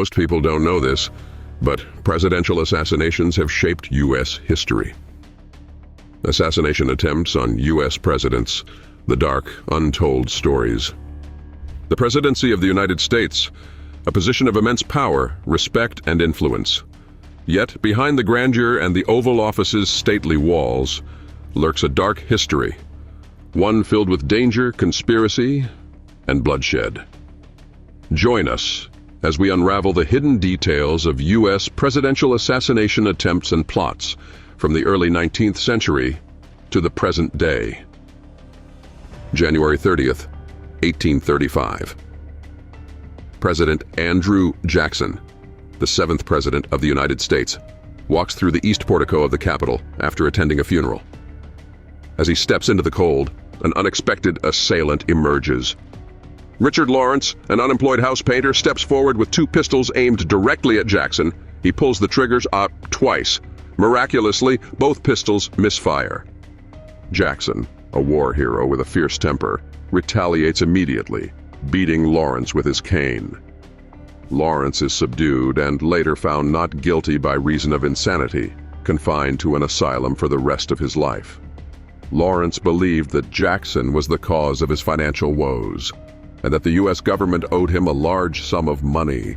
Most people don't know this, but presidential assassinations have shaped U.S. history. Assassination attempts on U.S. presidents, the dark, untold stories. The presidency of the United States, a position of immense power, respect, and influence. Yet, behind the grandeur and the Oval Office's stately walls, lurks a dark history, one filled with danger, conspiracy, and bloodshed. Join us as we unravel the hidden details of U.S. presidential assassination attempts and plots from the early 19th century to the present day. January 30th, 1835. President Andrew Jackson, the 7th President of the United States, walks through the east portico of the Capitol after attending a funeral. As he steps into the cold, an unexpected assailant emerges. Richard Lawrence, an unemployed house painter, steps forward with 2 pistols aimed directly at Jackson. He pulls the triggers out twice. Miraculously, both pistols misfire. Jackson, a war hero with a fierce temper, retaliates immediately, beating Lawrence with his cane. Lawrence is subdued and later found not guilty by reason of insanity, confined to an asylum for the rest of his life. Lawrence believed that Jackson was the cause of his financial woes, and that the U.S. government owed him a large sum of money.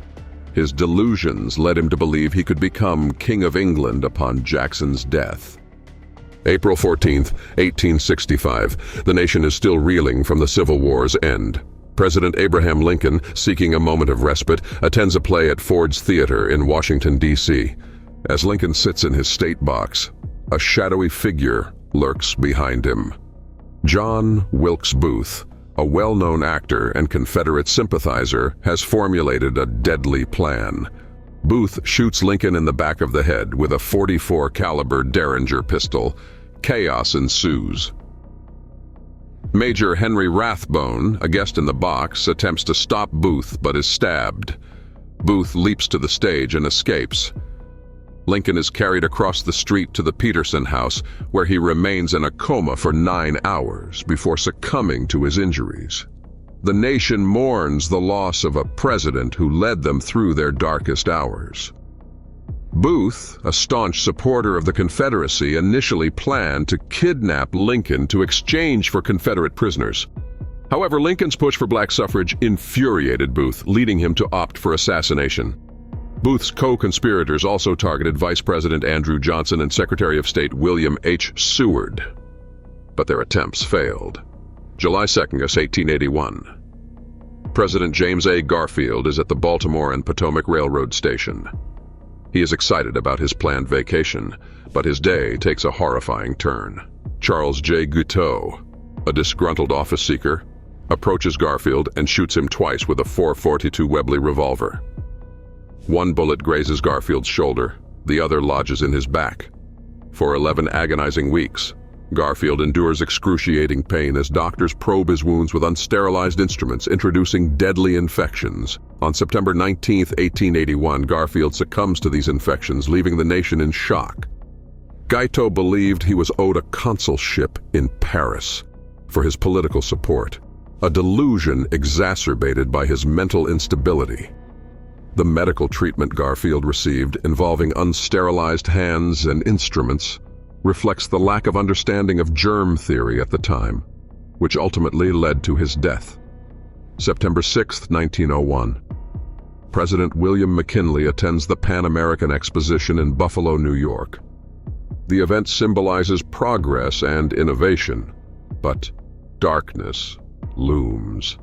His delusions led him to believe he could become King of England upon Jackson's death. April 14th, 1865. The nation is still reeling from the Civil War's end. President Abraham Lincoln, seeking a moment of respite, attends a play at Ford's Theater in Washington, D.C. As Lincoln sits in his state box, a shadowy figure lurks behind him. John Wilkes Booth, a well-known actor and Confederate sympathizer, has formulated a deadly plan. Booth shoots Lincoln in the back of the head with a .44 caliber Derringer pistol. Chaos ensues. Major Henry Rathbone, a guest in the box, attempts to stop Booth but is stabbed. Booth leaps to the stage and escapes. Lincoln is carried across the street to the Peterson House, where he remains in a coma for 9 hours before succumbing to his injuries. The nation mourns the loss of a president who led them through their darkest hours. Booth, a staunch supporter of the Confederacy, initially planned to kidnap Lincoln to exchange for Confederate prisoners. However, Lincoln's push for black suffrage infuriated Booth, leading him to opt for assassination. Booth's co-conspirators also targeted Vice President Andrew Johnson and Secretary of State William H. Seward, but their attempts failed. July 2nd, 1881. President James A. Garfield is at the Baltimore and Potomac Railroad station. He is excited about his planned vacation, but his day takes a horrifying turn. Charles J. Guiteau, a disgruntled office seeker, approaches Garfield and shoots him twice with a .442 Webley revolver. One bullet grazes Garfield's shoulder, the other lodges in his back. For 11 agonizing weeks, Garfield endures excruciating pain as doctors probe his wounds with unsterilized instruments, introducing deadly infections. On September 19, 1881, Garfield succumbs to these infections, leaving the nation in shock. Guiteau believed he was owed a consulship in Paris for his political support, a delusion exacerbated by his mental instability. The medical treatment Garfield received, involving unsterilized hands and instruments, reflects the lack of understanding of germ theory at the time, which ultimately led to his death. September 6, 1901. President William McKinley attends the Pan American Exposition in Buffalo, New York. The event symbolizes progress and innovation, but darkness looms.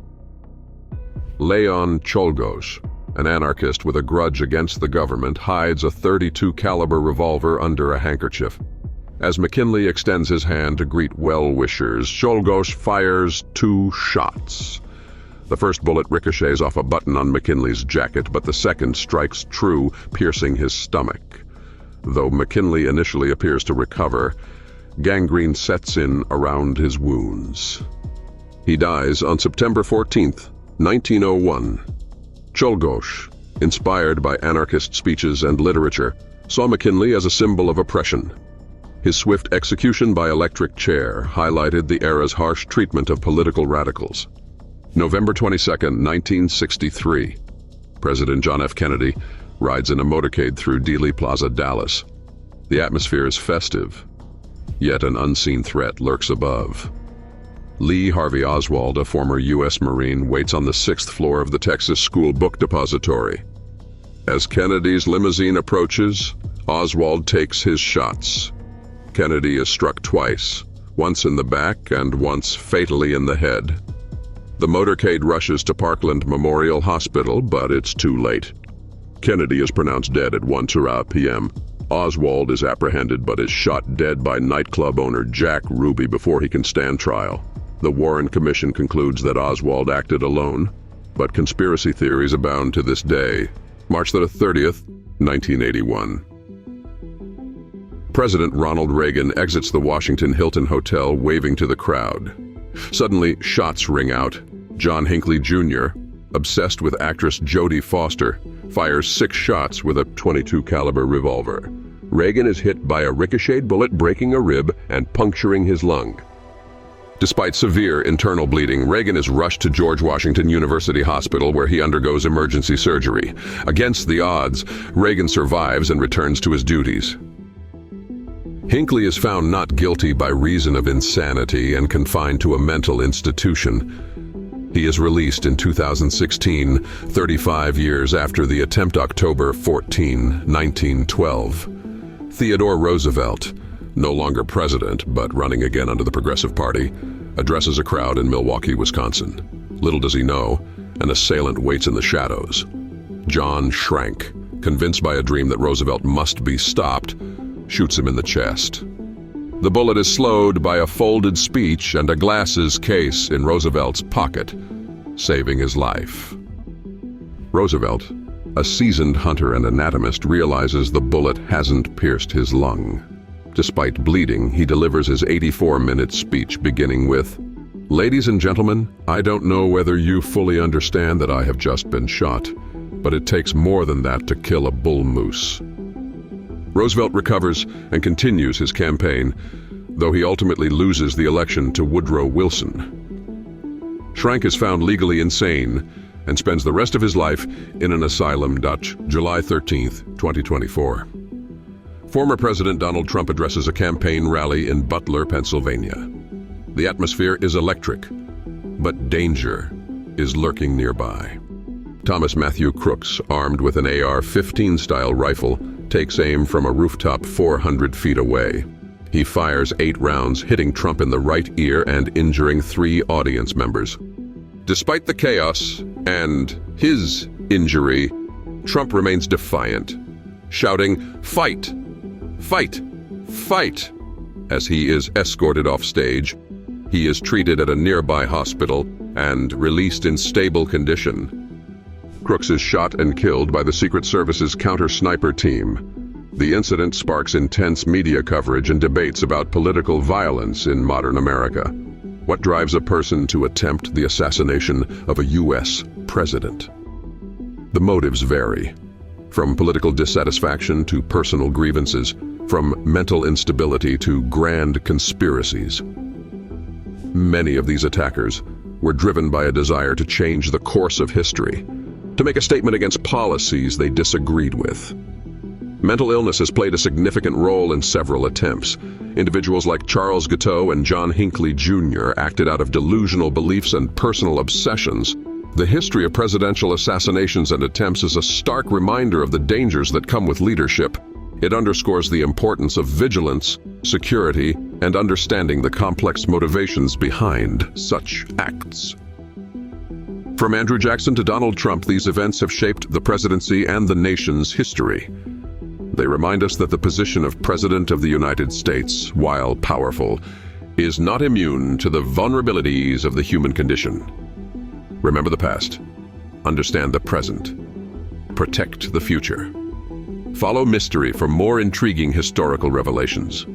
Leon Czolgosz, an anarchist with a grudge against the government, hides a .32 caliber revolver under a handkerchief. As McKinley extends his hand to greet well-wishers, Czolgosz fires 2 shots. The first bullet ricochets off a button on McKinley's jacket, but the second strikes true, piercing his stomach. Though McKinley initially appears to recover, gangrene sets in around his wounds. He dies on September 14, 1901. Czolgosz, inspired by anarchist speeches and literature, saw McKinley as a symbol of oppression. His swift execution by electric chair highlighted the era's harsh treatment of political radicals. November 22, 1963. President John F. Kennedy rides in a motorcade through Dealey Plaza, Dallas. The atmosphere is festive, yet an unseen threat lurks above. Lee Harvey Oswald, a former U.S. Marine, waits on the 6th floor of the Texas School Book Depository. As Kennedy's limousine approaches, Oswald takes his shots. Kennedy is struck twice, once in the back and once fatally in the head. The motorcade rushes to Parkland Memorial Hospital, but it's too late. Kennedy is pronounced dead at 1:00 p.m. Oswald is apprehended but is shot dead by nightclub owner Jack Ruby before he can stand trial. The Warren Commission concludes that Oswald acted alone, but conspiracy theories abound to this day. March 30th, 1981. President Ronald Reagan exits the Washington Hilton Hotel waving to the crowd. Suddenly, shots ring out. John Hinckley Jr., obsessed with actress Jodie Foster, fires 6 shots with a .22 caliber revolver. Reagan is hit by a ricocheted bullet, breaking a rib and puncturing his lung. Despite severe internal bleeding, Reagan is rushed to George Washington University Hospital, where he undergoes emergency surgery. Against the odds, Reagan survives and returns to his duties. Hinckley is found not guilty by reason of insanity and confined to a mental institution. He is released in 2016, 35 years after the attempt. October 14, 1912. Theodore Roosevelt, no longer president but running again under the Progressive Party, addresses a crowd in Milwaukee, Wisconsin. Little does he know, an assailant waits in the shadows. John Schrank, convinced by a dream that Roosevelt must be stopped, shoots him in the chest. The bullet is slowed by a folded speech and a glasses case in Roosevelt's pocket, saving his life. Roosevelt, a seasoned hunter and anatomist, realizes the bullet hasn't pierced his lung. Despite bleeding, he delivers his 84-minute speech, beginning with, "Ladies and gentlemen, I don't know whether you fully understand that I have just been shot, but it takes more than that to kill a bull moose." Roosevelt recovers and continues his campaign, though he ultimately loses the election to Woodrow Wilson. Schrank is found legally insane and spends the rest of his life in an asylum. July 13, 2024. Former President Donald Trump addresses a campaign rally in Butler, Pennsylvania. The atmosphere is electric, but danger is lurking nearby. Thomas Matthew Crooks, armed with an AR-15 style rifle, takes aim from a rooftop 400 feet away. He fires 8 rounds, hitting Trump in the right ear and injuring 3 audience members. Despite the chaos and his injury, Trump remains defiant, shouting, "Fight! Fight! Fight!" As he is escorted off stage. He is treated at a nearby hospital and released in stable condition. Crooks is shot and killed by the Secret Service's counter-sniper team. The incident sparks intense media coverage and debates about political violence in modern America. What drives a person to attempt the assassination of a U.S. president? The motives vary, from political dissatisfaction to personal grievances, from mental instability to grand conspiracies. Many of these attackers were driven by a desire to change the course of history, to make a statement against policies they disagreed with. Mental illness has played a significant role in several attempts. Individuals like Charles Guiteau and John Hinckley Jr. acted out of delusional beliefs and personal obsessions. The history of presidential assassinations and attempts is a stark reminder of the dangers that come with leadership. It underscores the importance of vigilance, security, and understanding the complex motivations behind such acts. From Andrew Jackson to Donald Trump, these events have shaped the presidency and the nation's history. They remind us that the position of President of the United States, while powerful, is not immune to the vulnerabilities of the human condition. Remember the past, understand the present, protect the future. Follow Mystery for more intriguing historical revelations.